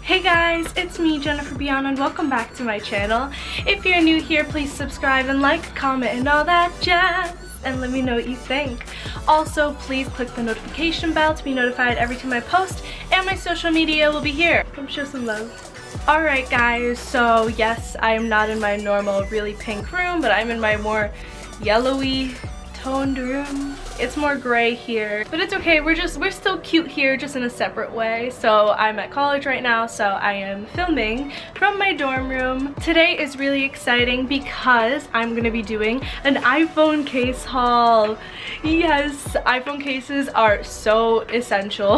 Hey guys, it's me, Jennifer-Biana, and welcome back to my channel. If you're new here, please subscribe and like, comment, and all that jazz, and let me know what you think. Also, please click the notification bell to be notified every time I post, and my social media will be here. Come show some love. Alright guys, so yes, I am not in my normal really pink room, but I'm in my more yellowy toned room. It's more gray here, but it's okay. We're still cute here, just in a separate way. So I'm at college right now, so I am filming from my dorm room. Today is really exciting because I'm gonna be doing an iPhone case haul. Yes, iPhone cases are so essential.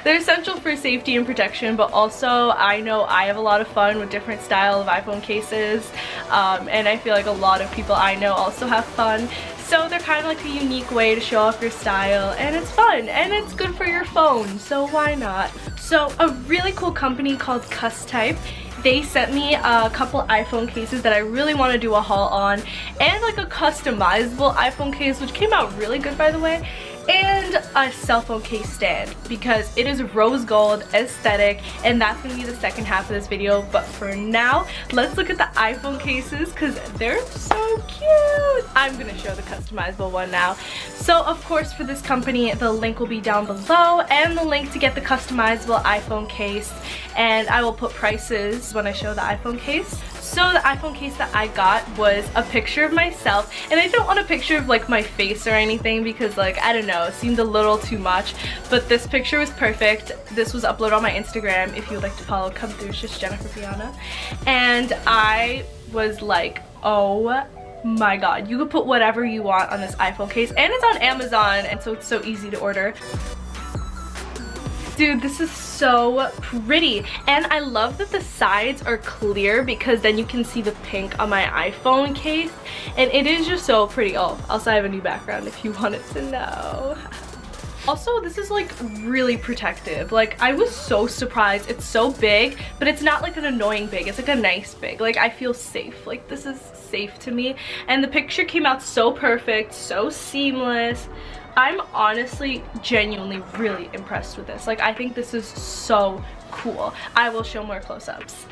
They're essential for safety and protection, but also I know I have a lot of fun with different style of iPhone cases, and I feel like a lot of people I know also have fun. So they're kind of like a unique way to show off your style, and it's fun and it's good for your phone, so why not? So a really cool company called Custype, they sent me a couple iPhone cases that I really want to do a haul on, and like a customizable iPhone case, which came out really good by the way, and a cell phone case stand because it is rose gold aesthetic, and that's gonna be the second half of this video. But for now, let's look at the iPhone cases because they're so cute. I'm gonna show the customizable one now. So of course, for this company, the link will be down below, and the link to get the customizable iPhone case, and I will put prices when I show the iPhone case. So the iPhone case that I got was a picture of myself, and I don't want a picture of like my face or anything because like, I don't know, it seemed a little too much, but this picture was perfect. This was uploaded on my Instagram. If you would like to follow, come through. It's just Jennifer-Biana. And I was like, oh my god, you could put whatever you want on this iPhone case, and it's on Amazon, and so it's so easy to order. Dude, this is so pretty, and I love that the sides are clear because then you can see the pink on my iPhone case, and it is just so pretty. Oh, also I have a new background if you wanted to know. Also, this is like really protective. Like, I was so surprised. It's so big, but it's not like an annoying big. It's like a nice big. Like, I feel safe. Like, this is safe to me, and the picture came out so perfect, so seamless. I'm honestly genuinely really impressed with this. Like, I think this is so cool. I will show more close-ups.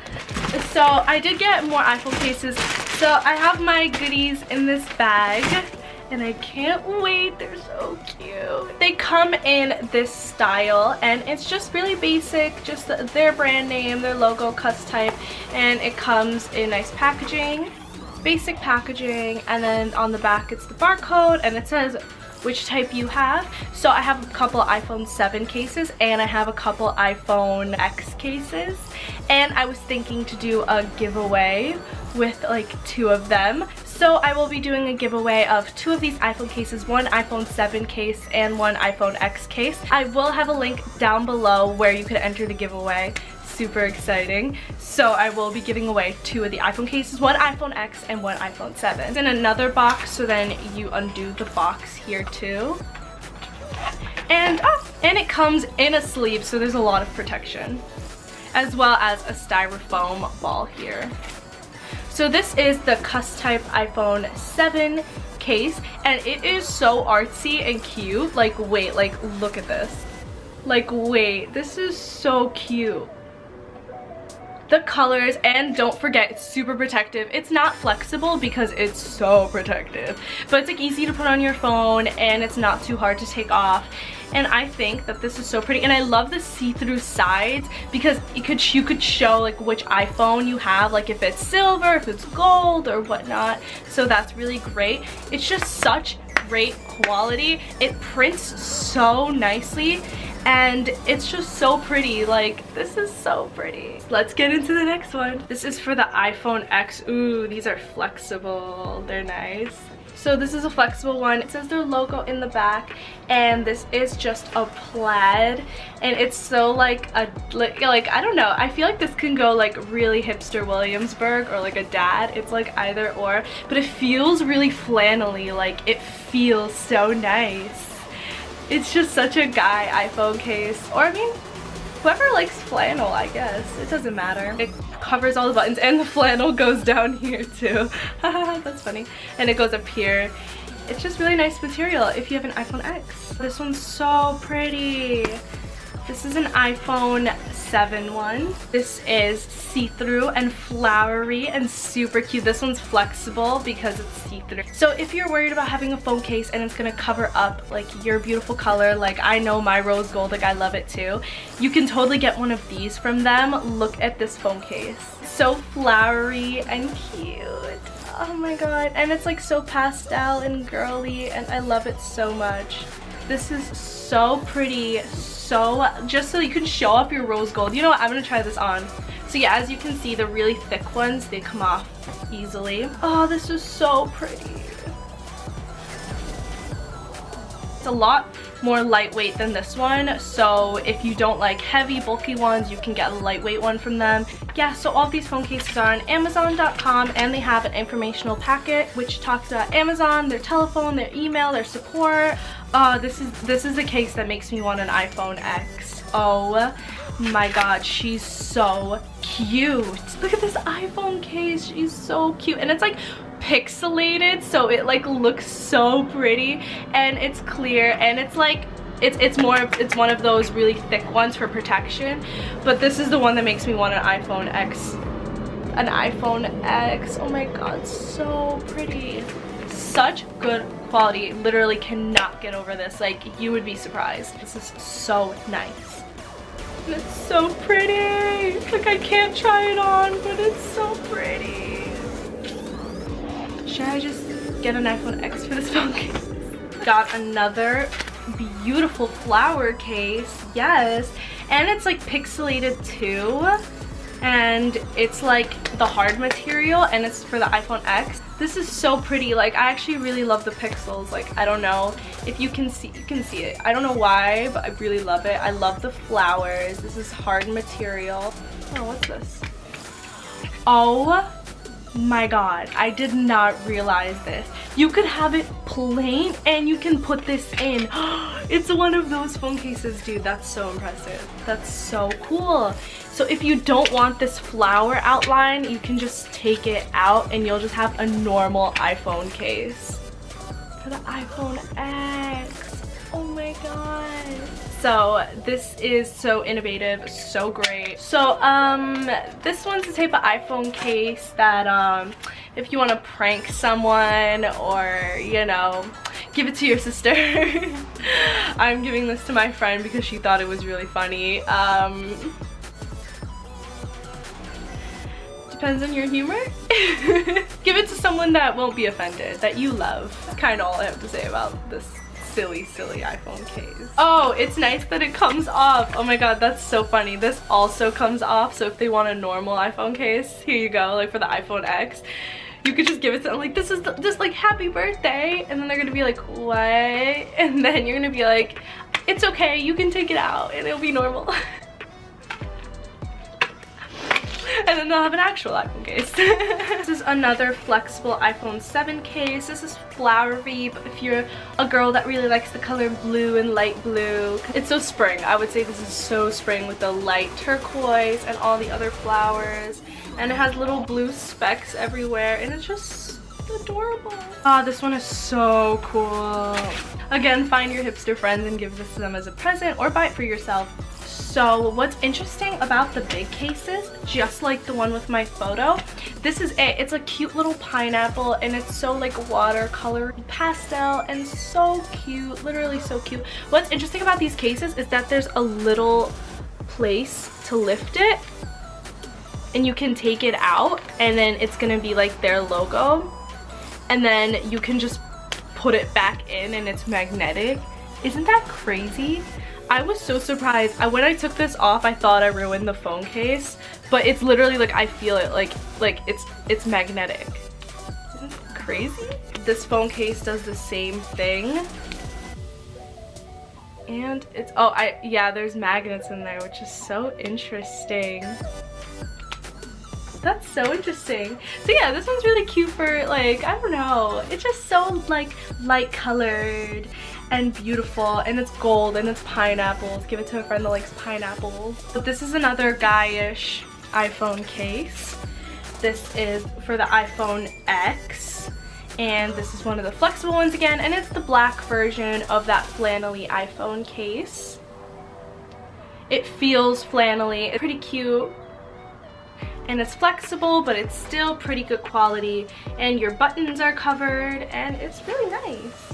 So I did get more iPhone cases. So I have my goodies in this bag, and I can't wait. They're so cute. They come in this style, and it's just really basic, just their brand name, their logo, Custype, and it comes in nice packaging, basic packaging, and then on the back it's the barcode, and it says which type you have. So I have a couple iPhone 7 cases, and I have a couple iPhone X cases, and I was thinking to do a giveaway with like 2 of them. So I will be doing a giveaway of 2 of these iPhone cases, one iPhone 7 case and one iPhone X case. I will have a link down below where you can enter the giveaway. Super exciting. So I will be giving away 2 of the iPhone cases, one iPhone X and one iPhone 7. It's in another box, so then you undo the box here too. And it comes in a sleeve, so there's a lot of protection, as well as a styrofoam ball here. So this is the Custype iPhone 7 case, and it is so artsy and cute. Like, wait, like, look at this. Like, wait, this is so cute. The colors, and don't forget, it's super protective. It's not flexible because it's so protective, but it's like easy to put on your phone, and it's not too hard to take off. And I think that this is so pretty, and I love the see-through sides because you could show like which iPhone you have, like if it's silver, if it's gold, or whatnot. So that's really great. It's just such great quality. It prints so nicely, and it's just so pretty. Like, this is so pretty. Let's get into the next one. This is for the iPhone X. Ooh, these are flexible. They're nice. So this is a flexible one. It says their logo in the back, and this is just a plaid, and it's so like I don't know, I feel like this can go like really hipster Williamsburg or like a dad. It's like either or, but it feels really flannelly. Like it feels so nice. It's just such a guy iPhone case, or I mean whoever likes flannel, I guess. It doesn't matter. It covers all the buttons, and the flannel goes down here too. That's funny. And it goes up here. It's just really nice material if you have an iPhone X. This one's so pretty. This is an iPhone 7 one. This is see-through and flowery and super cute. This one's flexible because it's see-through. So if you're worried about having a phone case and it's gonna cover up like your beautiful color, like I know my rose gold, like I love it too, you can totally get one of these from them. Look at this phone case. So flowery and cute. Oh my god. And it's like so pastel and girly, and I love it so much. This is so pretty. So just so you can show off your rose gold. You know what, I'm gonna try this on. So yeah, as you can see, the really thick ones, they come off easily. Oh, this is so pretty. It's a lot more lightweight than this one, so if you don't like heavy bulky ones, you can get a lightweight one from them. Yeah, so all of these phone cases are on Amazon.com, and they have an informational packet which talks about Amazon, their telephone, their email, their support. This is a case that makes me want an iPhone X. Oh my god, she's so cute. Look at this iPhone case. She's so cute, and it's like pixelated, so it like looks so pretty, and it's clear, and it's like it's one of those really thick ones for protection. But this is the one that makes me want an iPhone X. An iPhone X. Oh my god, so pretty. Such good quality. Literally cannot get over this. Like, you would be surprised. This is so nice. And it's so pretty. Like, I can't try it on, but it's so pretty. Should I just get an iPhone X for this phone case? Got another beautiful flower case. Yes. And it's like pixelated too. And it's like the hard material, and it's for the iPhone X. This is so pretty. Like, I actually really love the pixels. Like, I don't know if you can see it. I don't know why, but I really love it. I love the flowers. This is hard material. Oh, what's this? Oh my god, I did not realize this. You could have it plain and you can put this in. It's one of those phone cases, dude. That's so impressive. That's so cool. So if you don't want this flower outline, you can just take it out and you'll just have a normal iPhone case. For the iPhone X. Oh my god. So this is so innovative, so great. So this one's the type of iPhone case that if you want to prank someone, or you know, give it to your sister. I'm giving this to my friend because she thought it was really funny. Depends on your humor. Give it to someone that won't be offended, that you love. That's kind of all I have to say about this silly iPhone case. Oh, it's nice that it comes off. Oh my god, that's so funny. This also comes off, so if they want a normal iPhone case, here you go, like for the iPhone X, you could just give it to them like, this is just like happy birthday, and then they're gonna be like, what? And then you're gonna be like, it's okay, you can take it out and it'll be normal. And then they'll have an actual iPhone case. This is another flexible iPhone 7 case. This is flowery, but if you're a girl that really likes the color blue and light blue, it's so spring. I would say this is so spring with the light turquoise and all the other flowers. And it has little blue specks everywhere, and it's just adorable. Ah, this one is so cool. Again, find your hipster friends and give this to them as a present, or buy it for yourself. So what's interesting about the big cases, just like the one with my photo, this is it. It's a cute little pineapple, and it's so like watercolor pastel and so cute, literally so cute. What's interesting about these cases is that there's a little place to lift it, and you can take it out, and then it's gonna be like their logo, and then you can just put it back in and it's magnetic. Isn't that crazy? I was so surprised. When I took this off, I thought I ruined the phone case, but it's literally like, I feel it like it's magnetic. Isn't that crazy? crazy? This phone case does the same thing. And it's, oh, yeah, there's magnets in there, which is so interesting. That's so interesting. So yeah, this one's really cute for, like, I don't know. It's just so, like, light colored and beautiful, and it's gold and it's pineapples. Give it to a friend that likes pineapples. But this is another guy-ish iPhone case. This is for the iPhone X, and this is one of the flexible ones again, and it's the black version of that flannelly iPhone case. It feels flannelly. It's pretty cute. And it's flexible, but it's still pretty good quality, and your buttons are covered, and it's really nice.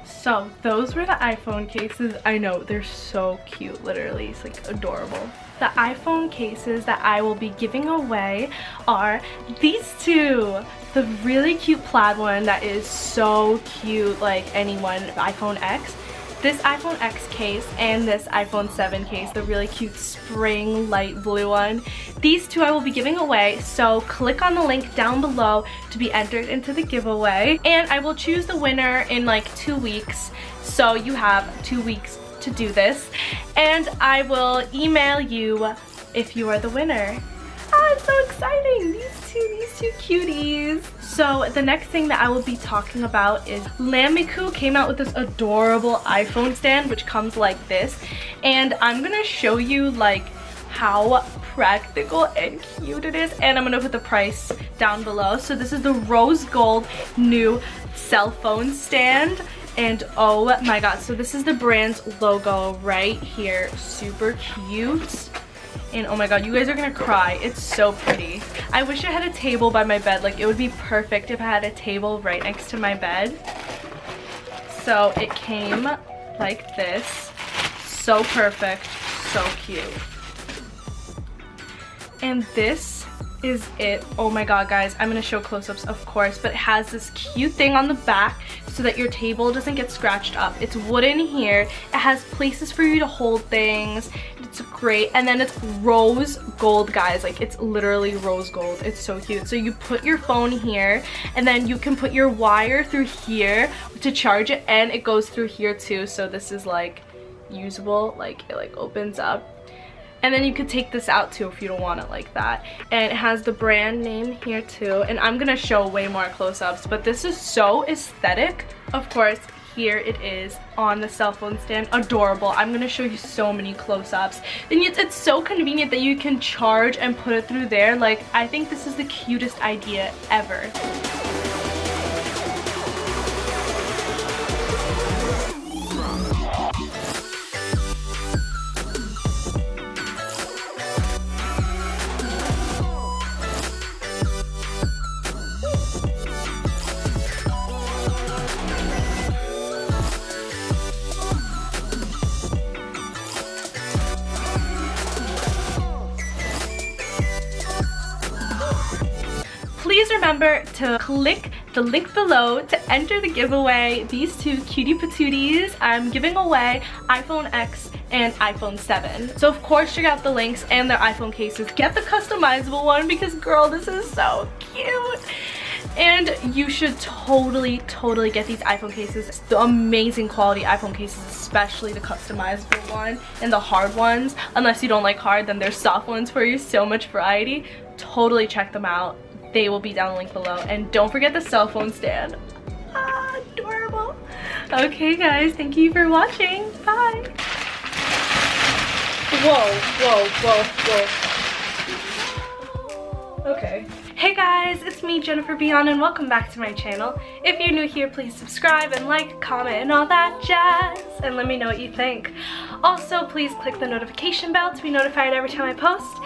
So those were the iPhone cases. I know, they're so cute, literally. It's like adorable. The iPhone cases that I will be giving away are these two. The really cute plaid one that is so cute, like anyone, iPhone X. This iPhone X case and this iPhone 7 case, the really cute spring light blue one. These two I will be giving away, so click on the link down below to be entered into the giveaway. And I will choose the winner in like 2 weeks, so you have 2 weeks to do this. And I will email you if you are the winner. Ah, it's so exciting! These two cuties. So the next thing that I will be talking about is Lameeku came out with this adorable iPhone stand, which comes like this. And I'm gonna show you like how practical and cute it is, and I'm gonna put the price down below. So this is the rose gold new cell phone stand. And oh my god, so this is the brand's logo right here. Super cute. And oh my god, you guys are gonna cry. It's so pretty. I wish I had a table by my bed. Like, it would be perfect if I had a table right next to my bed. So it came like this. So perfect. So cute. And this is it. Oh my god, guys, I'm gonna show close-ups, of course, but it has this cute thing on the back so that your table doesn't get scratched up. It's wooden here. It has places for you to hold things. It's great. And then it's rose gold, guys. Like, it's literally rose gold. It's so cute. So you put your phone here, and then you can put your wire through here to charge it, and it goes through here too. So this is like usable, like it like opens up. And then you could take this out too if you don't want it like that. And it has the brand name here too. And I'm gonna show way more close-ups, but this is so aesthetic. Of course, here it is on the cell phone stand. Adorable. I'm gonna show you so many close-ups. And it's so convenient that you can charge and put it through there. Like, I think this is the cutest idea ever. Please remember to click the link below to enter the giveaway. These two cutie patooties. I'm giving away iPhone X and iPhone 7. So of course check out the links and their iPhone cases. Get the customizable one because girl, this is so cute. And you should totally get these iPhone cases. The amazing quality iPhone cases, especially the customizable one and the hard ones. Unless you don't like hard, then there's soft ones for you. So much variety. Totally check them out. They will be down the link below. And don't forget the cell phone stand. Ah, adorable. Okay guys, thank you for watching. Bye. Whoa. Okay. Hey guys, it's me, Jennifer-Biana, and welcome back to my channel. If you're new here, please subscribe and like, comment, and all that jazz. And let me know what you think. Also, please click the notification bell to be notified every time I post.